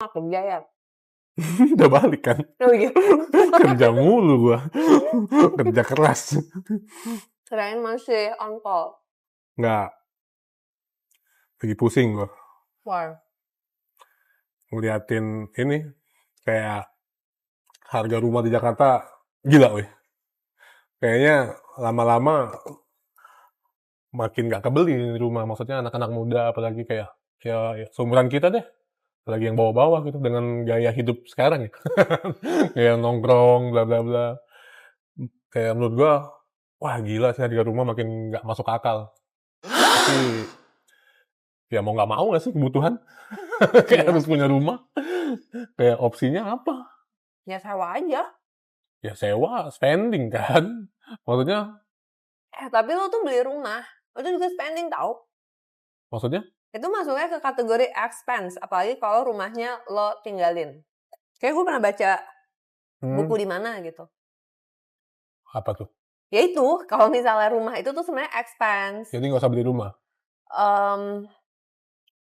nggak kerja ya? Udah balik kan? Oh iya. Kerja mulu gua. Kerja keras. Kirain masih on call. Nggak. Lagi pusing gua. Wah. Ngeliatin ini. Kayak harga rumah di Jakarta gila weh. Kayaknya lama-lama makin nggak kebeli di rumah. Maksudnya anak-anak muda apalagi kayak ya seumuran kita deh. Apalagi yang bawa-bawa gitu dengan gaya hidup sekarang ya. Kayak nongkrong bla bla bla. Kayak menurut gua wah gila sih harga rumah makin nggak masuk akal. Tapi ya mau nggak mau nggak sih kebutuhan kayak Iya. harus punya rumah. Kayak opsinya apa? Ya sewa aja. Ya sewa, spending kan. Maksudnya Tapi lo tuh beli rumah, lo tuh juga spending tau. maksudnya Itu masuknya ke kategori expense, apalagi kalau rumahnya lo tinggalin. Kayak gue pernah baca buku di mana gitu. apa tuh? Ya itu, kalau misalnya rumah itu tuh sebenarnya expense. Jadi nggak usah beli rumah.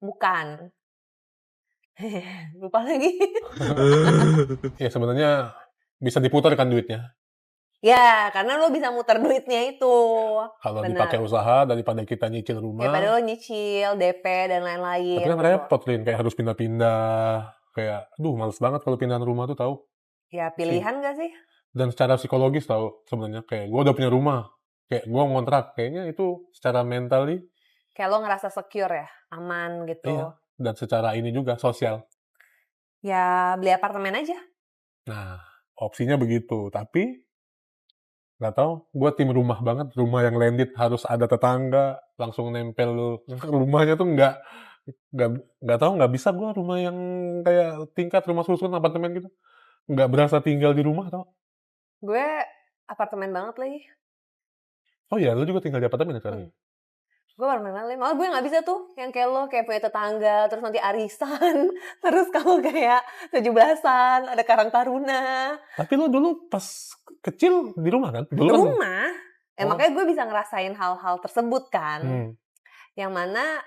Bukan. Lupa lagi. Ya sebenarnya bisa diputar kan duitnya. Ya, karena lo bisa muter duitnya itu. Kalau Bener. dipakai usaha daripada kita nyicil rumah. Daripada lo nyicil, DP, dan lain-lain. Tapi kan gitu. repot, Lin. Kayak harus pindah-pindah. Kayak, aduh males banget kalau pindahan rumah tuh tahu. Ya pilihan gak sih? Dan secara psikologis tahu sebenarnya kayak gue udah punya rumah. Kayak gue ngontrak. Kayaknya itu secara mentally. Kayak lo ngerasa secure ya, aman gitu. Iya. Dan secara ini juga, sosial. Ya beli apartemen aja. Nah, opsinya begitu. Tapi nggak tahu, gue tim rumah banget. Rumah yang landed harus ada tetangga, langsung nempel rumahnya tuh nggak tahu, nggak bisa gue rumah yang kayak tingkat rumah susun apartemen gitu. Nggak berasa tinggal di rumah tau. Gue apartemen banget lagi. Oh iya, lu juga tinggal di apartemen sekarang? Gue apartemen banget. Malah gue nggak bisa tuh yang kayak lo, kayak punya tetangga, terus nanti arisan, terus kalau kayak 17-an, ada Karang Taruna. Tapi lu dulu pas kecil di rumah kan? Dulu kan? Rumah. Makanya gue bisa ngerasain hal-hal tersebut kan. Yang mana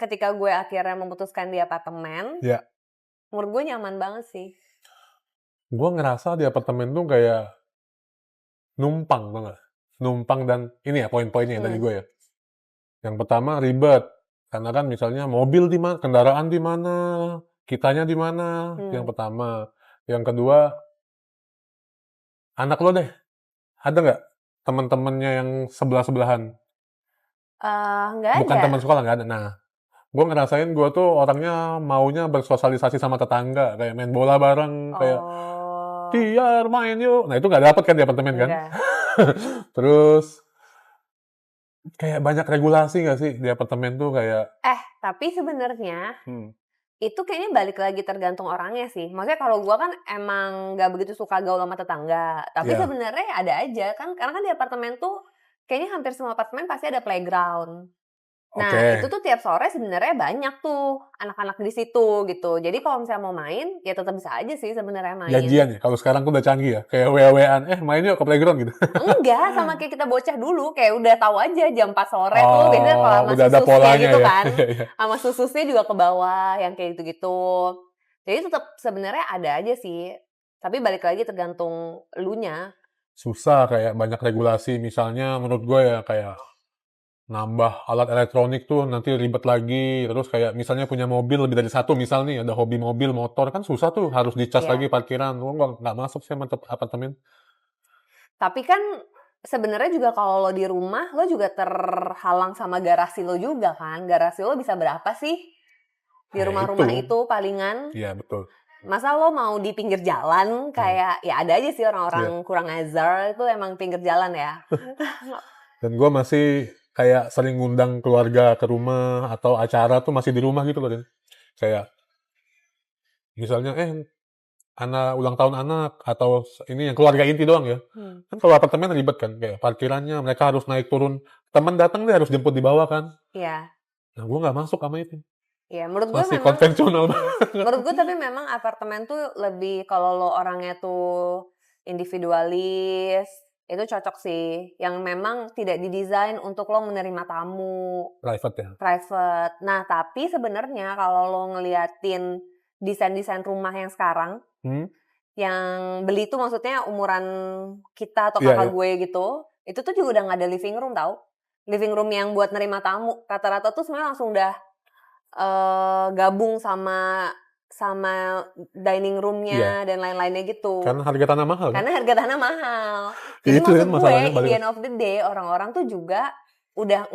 ketika gue akhirnya memutuskan di apartemen, Ya. menurut gue nyaman banget sih. Gue ngerasa di apartemen tuh kayak numpang banget. Numpang dan ini ya poin-poinnya dari gue ya. Yang pertama ribet. Karena kan misalnya mobil di mana, kendaraan di mana, kitanya di mana. Yang pertama. Yang kedua, anak lo deh. Ada nggak teman-temannya yang sebelah-sebelahan? Nggak ada. Bukan teman sekolah, nggak ada. Nah, gue ngerasain gue tuh orangnya maunya bersosialisasi sama tetangga. Kayak main bola bareng, kayak Tiar main yuk. Nah itu nggak dapet kan di apartemen kan? Terus kayak banyak regulasi nggak sih di apartemen tuh kayak? Tapi sebenarnya itu kayaknya balik lagi tergantung orangnya sih. Maksudnya kalau gue kan emang nggak begitu suka gaul sama tetangga. Tapi sebenarnya ada aja kan, karena kan di apartemen tuh kayaknya hampir semua apartemen pasti ada playground. Nah, itu tuh tiap sore sebenarnya banyak tuh anak-anak di situ gitu. Jadi kalau misalnya mau main, ya tetap bisa aja sih sebenarnya main. Janjian ya? Kalau sekarang tuh udah canggih ya? Kayak WA-WAan, main yuk ke playground gitu? Enggak, sama kayak kita bocah dulu. Kayak udah tahu aja jam 4 sore tuh biasanya kalau sama udah ada sususnya polanya gitu ya. kan. Sama sususnya juga ke bawah, yang kayak gitu-gitu. Jadi tetap sebenarnya ada aja sih. Tapi balik lagi tergantung elunya. Susah kayak banyak regulasi. Misalnya menurut gue ya kayak nambah alat elektronik tuh nanti ribet lagi. Terus kayak misalnya punya mobil lebih dari satu, misal nih ada hobi mobil, motor, kan susah tuh harus dicas lagi parkiran. Gue nggak masuk sih sama apartemen. Tapi kan sebenarnya juga kalau lo di rumah, lo juga terhalang sama garasi lo juga kan. Garasi lo bisa berapa sih di rumah-rumah itu palingan? Iya, betul. Masa lo mau di pinggir jalan kayak, ya ada aja sih orang-orang kurang ajar itu emang pinggir jalan ya. Dan gue masih kayak sering ngundang keluarga ke rumah atau acara tuh masih di rumah gitu loh. Kayak misalnya ulang tahun anak atau ini yang keluarga inti doang ya. Kan kalau apartemen ribet kan, kayak parkirannya mereka harus naik turun. Teman datang dia harus jemput di bawah kan. Iya. Nah, gue nggak masuk sama itu. Iya, menurut gue masih memang konvensional banget. Menurut gue tapi memang apartemen tuh lebih, kalau lo orangnya tuh individualis, itu cocok sih. Yang memang tidak didesain untuk lo menerima tamu. Private ya. Private. Nah, tapi sebenarnya kalau lo ngeliatin desain-desain rumah yang sekarang, yang beli tuh maksudnya umuran kita atau Iya, kakak iya. gue gitu, itu tuh juga udah nggak ada living room tau. Living room yang buat nerima tamu, rata-rata tuh sebenarnya langsung udah gabung sama dining Iya. roomnya dan lain-lainnya gitu. Karena harga tanah mahal kan? Karena harga tanah mahal. Ya Jadi itu kan maksud gue, masalahnya in the balik. end of the day, orang-orang tuh juga udah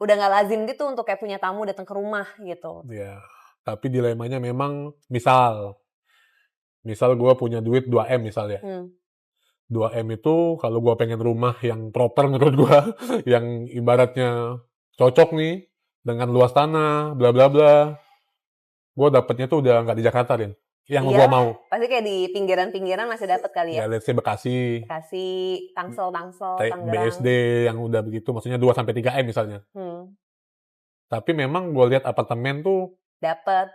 nggak lazim gitu untuk kayak punya tamu datang ke rumah gitu. Ya, tapi dilemanya memang misal gue punya duit 2M misalnya. 2M itu kalau gue pengen rumah yang proper menurut gue, yang ibaratnya cocok nih dengan luas tanah, bla bla bla. Gue dapetnya tuh udah nggak di Jakarta, Rin. Yang gue Iyalah, mau. pasti kayak di pinggiran-pinggiran masih dapat kali ya. Ya, let's say Bekasi, Bekasi, Tangsel, Tangerang. BSD yang udah begitu, maksudnya 2-3M misalnya. Hmm, Tapi memang gue lihat apartemen tuh Dapet.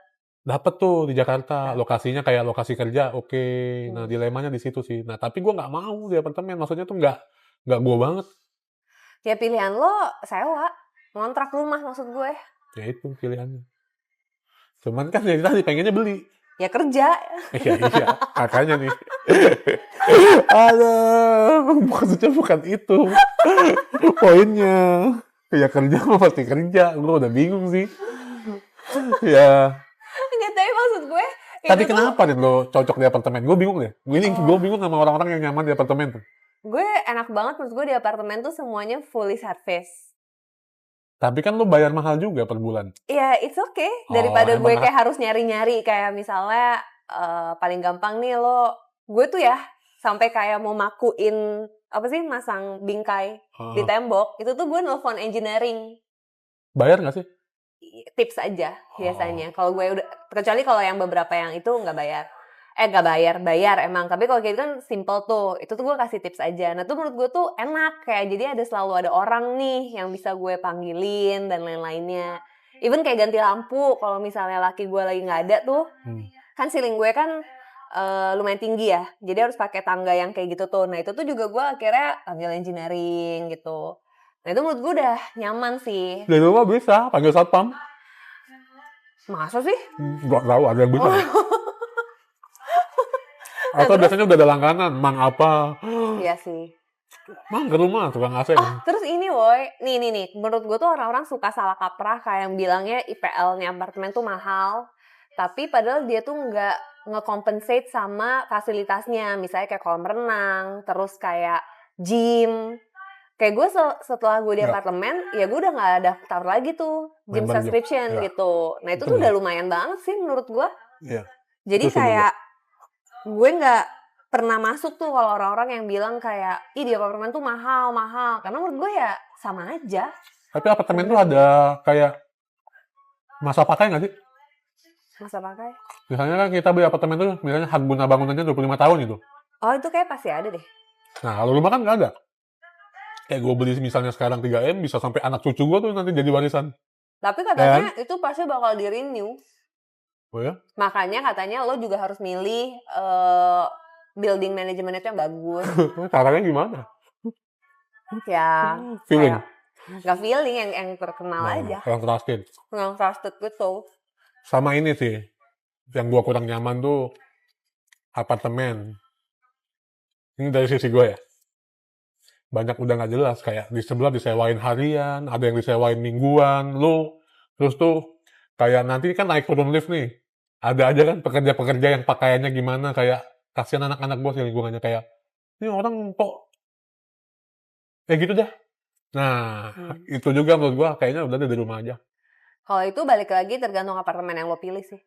tuh di Jakarta, Dapet. lokasinya kayak lokasi kerja, oke. Nah, Hmm. dilemanya di situ sih. Nah, tapi gue nggak mau di apartemen, maksudnya tuh nggak gue banget. Ya pilihan lo sewa, ngontrak rumah maksud gue. Ya itu pilihannya. Cuman kan dari tadi pengennya beli. Ya kerja. Iya, makanya nih. Aduh, maksudnya bukan itu. Poinnya. Ya kerja mah pasti kerja. Gue udah bingung sih. Ya. Nggak, tapi maksud gue Tapi itu tuh kenapa nih lo cocok di apartemen? Gue bingung deh. Gue bingung sama orang-orang yang nyaman di apartemen tuh. gue enak banget menurut gue di apartemen tuh semuanya fully service. Tapi kan lo bayar mahal juga per bulan. Ya it's okay. Daripada gue kayak harus nyari-nyari kayak misalnya paling gampang nih gue tuh ya sampai kayak mau makuin apa sih masang bingkai di tembok itu tuh gue nelfon engineering. Bayar nggak sih? Tips aja biasanya. Kalau gue udah kecuali kalau yang beberapa yang itu nggak bayar. Bayar emang. Tapi kalau kayak gitu kan simple tuh. Itu tuh gue kasih tips aja. Nah tuh menurut gue tuh enak. Kayak jadi selalu ada orang nih yang bisa gue panggilin dan lain-lainnya. Even kayak ganti lampu. Kalau misalnya laki gue lagi nggak ada tuh. Kan ceiling gue kan lumayan tinggi ya. Jadi harus pakai tangga yang kayak gitu tuh. Nah itu tuh juga gue akhirnya panggil engineering gitu. Nah itu menurut gue udah nyaman sih. Dari rumah bisa, panggil satpam. Masa sih? Gak tahu, ada yang bisa. Atau biasanya udah ada langganan, mang apa. Iya sih. Mang ke rumah, tukang AC. Terus ini woy, nih, menurut gue tuh orang-orang suka salah kaprah kayak yang bilangnya IPL-nya apartemen tuh mahal. Tapi padahal dia tuh nggak nge-compensate sama fasilitasnya. Misalnya kayak kolam renang, terus kayak gym. Kayak gue setelah gue di apartemen, ya gue udah nggak daftar lagi tuh gym subscription gitu. Nah itu tuh udah lumayan banget sih menurut gue. Iya. Jadi kayak gue nggak pernah masuk tuh kalau orang-orang yang bilang kayak, ih di apartemen tuh mahal. Karena menurut gue ya sama aja. Tapi apartemen tuh ada kayak masa pakai nggak sih? Masa pakai? Misalnya kan kita beli apartemen tuh, misalnya hak guna bangunannya 25 tahun gitu. Oh itu kayak pasti ada deh. Nah kalau rumah kan nggak ada. Kayak gue beli misalnya sekarang 3M, bisa sampai anak cucu gue tuh nanti jadi warisan. Tapi katanya itu pasti bakal di-renew. Oh ya? Makanya katanya lo juga harus milih building manajemennya yang bagus. Caranya gimana? Ya. Feeling? Gak feeling, yang terkenal aja. Yang trusted. Yang trusted gitu. Sama ini sih, yang gue kurang nyaman tuh apartemen. Ini dari sisi gue ya. Banyak udah nggak jelas, kayak di sebelah disewain harian, ada yang disewain mingguan, terus tuh kayak nanti kan naik turun lift nih, ada aja kan pekerja-pekerja yang pakaiannya gimana, kayak kasihan anak-anak gue sih lingkungannya, kayak ini orang kok kayak gitu dah. Nah, itu juga menurut gue kayaknya udah di rumah aja. Kalau itu balik lagi tergantung apartemen yang lo pilih sih.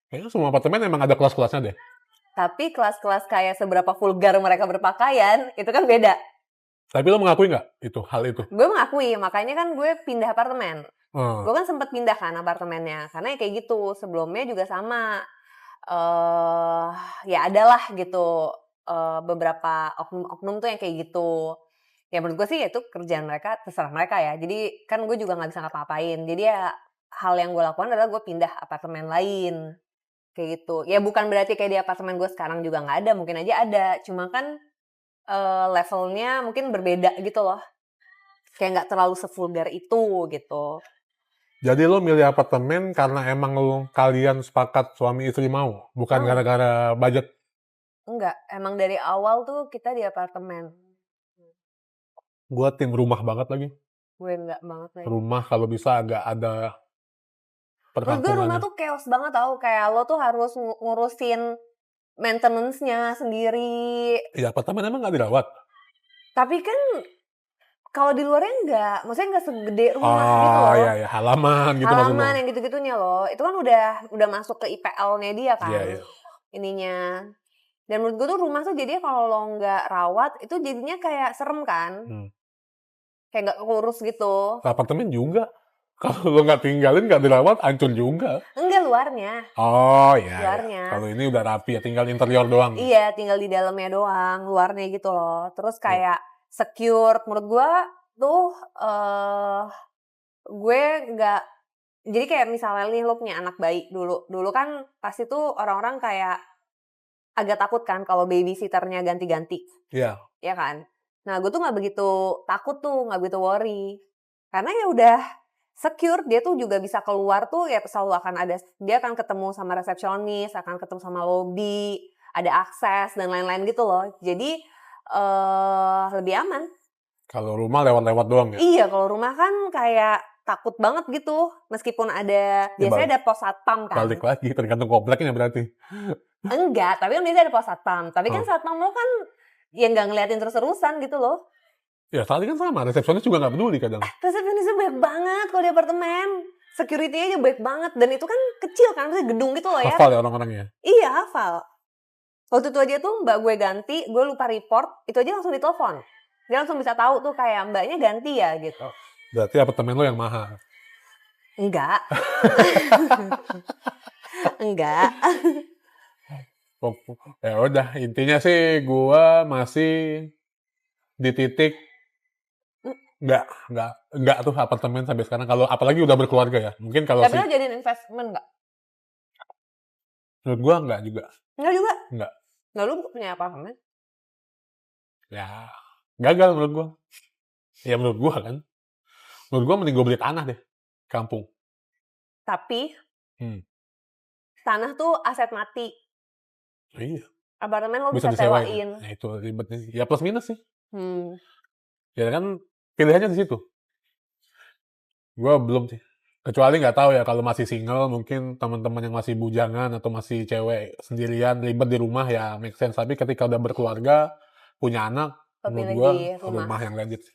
Kayaknya semua apartemen emang ada kelas-kelasnya deh. Tapi kelas-kelas kayak seberapa vulgar mereka berpakaian, itu kan beda. Tapi lo mengakui nggak hal itu? Gue mengakui, makanya kan gue pindah apartemen. Gue kan sempat pindah kan apartemennya, karena ya kayak gitu. Sebelumnya juga sama. Ya adalah gitu beberapa oknum tuh yang kayak gitu. Ya menurut gue sih itu kerjaan mereka, terserah mereka ya. Jadi kan gue juga nggak bisa ngapa-ngapain. Jadi ya hal yang gue lakukan adalah gue pindah apartemen lain. Kayak gitu. Ya bukan berarti kayak di apartemen gue sekarang juga nggak ada, mungkin aja ada. Cuma kan levelnya mungkin berbeda gitu loh. Kayak nggak terlalu sevulgar itu gitu. Jadi lo milih apartemen karena emang kalian sepakat suami istri mau, bukan Oh. gara-gara budget. Enggak, emang dari awal tuh kita di apartemen. Gua tim rumah banget lagi. Gue enggak banget lagi. Rumah kalau bisa agak ada Menurut gue rumah perkampungannya. tuh chaos banget tau. Kayak lo tuh harus ngurusin maintenance-nya sendiri. Ya apartemen emang nggak dirawat. Tapi kan kalau di luarnya enggak, maksudnya enggak segede rumah gitu Oh loh. iya, halaman gitu maksud lo. Halaman yang gitu-gitunya loh. Itu kan udah masuk ke IPL-nya dia kan. Iya. Ininya. Dan menurut gue tuh rumah tuh jadinya kalau lo nggak rawat, itu jadinya kayak serem kan. Kayak nggak kurus gitu. Apartemen juga. Kalau lo nggak tinggalin, nggak dirawat, hancur juga. Enggak, luarnya. Oh iya. Luarnya. Kalau ini udah rapi ya, tinggal interior doang. Iya, tinggal di dalamnya doang, luarnya gitu loh. Terus kayak secure. Menurut gue tuh, gue nggak. Jadi kayak misalnya nih lo punya anak bayi dulu. Dulu kan pasti tuh orang-orang kayak agak takut kan kalau babysitternya ganti-ganti. Iya. Ya kan? Nah, gue tuh nggak begitu takut tuh, nggak begitu worry. Karena ya udah secure, dia tuh juga bisa keluar tuh ya selalu akan ada, dia akan ketemu sama resepsionis, akan ketemu sama lobby, ada akses dan lain-lain gitu loh. Jadi lebih aman. Kalau rumah lewat-lewat doang ya? Iya, kalau rumah kan kayak takut banget gitu. Meskipun ada, biasanya ada pos satpam kan. Balik lagi, tergantung kompleknya berarti. Enggak, tapi kan biasanya ada pos satpam. Tapi kan satpam lo kan ya nggak ngeliatin terus-terusan gitu loh. Ya tadi kan sama, resepsionis juga nggak peduli kadang. Resepsionisnya baik banget kalau di apartemen. Security-nya aja baik banget. Dan itu kan kecil kan, maksudnya gedung gitu loh ya. Hafal ya orang-orangnya? Iya, hafal. Waktu itu aja tuh mbak gue ganti, gue lupa report, itu aja langsung ditelepon. Dia langsung bisa tahu tuh kayak mbaknya ganti ya gitu. Berarti apartemen lo yang mahal? Enggak. Enggak. Ya udah, intinya sih gue masih di titik nggak tuh apartemen sampai sekarang. Kalau apalagi udah berkeluarga ya, mungkin kalau Tapi lo jadiin investment nggak? menurut gue nggak juga. Enggak juga? Nggak. Nggak, lu punya apartemen? Ya gagal menurut gue. Ya menurut gue kan. Menurut gue mending gue beli tanah deh, kampung. Tapi tanah tuh aset mati. Iya. Apartemen lo Bisa bisa disewain. sewain. Nah itu ribetnya. Ya plus minus sih. Ya Ya kan pilihannya di situ. Gue belum sih. Kecuali nggak tahu ya kalau masih single, mungkin teman-teman yang masih bujangan atau masih cewek sendirian ribet di rumah ya make sense. Tapi ketika udah berkeluarga, punya anak, menurut gue rumah yang legit.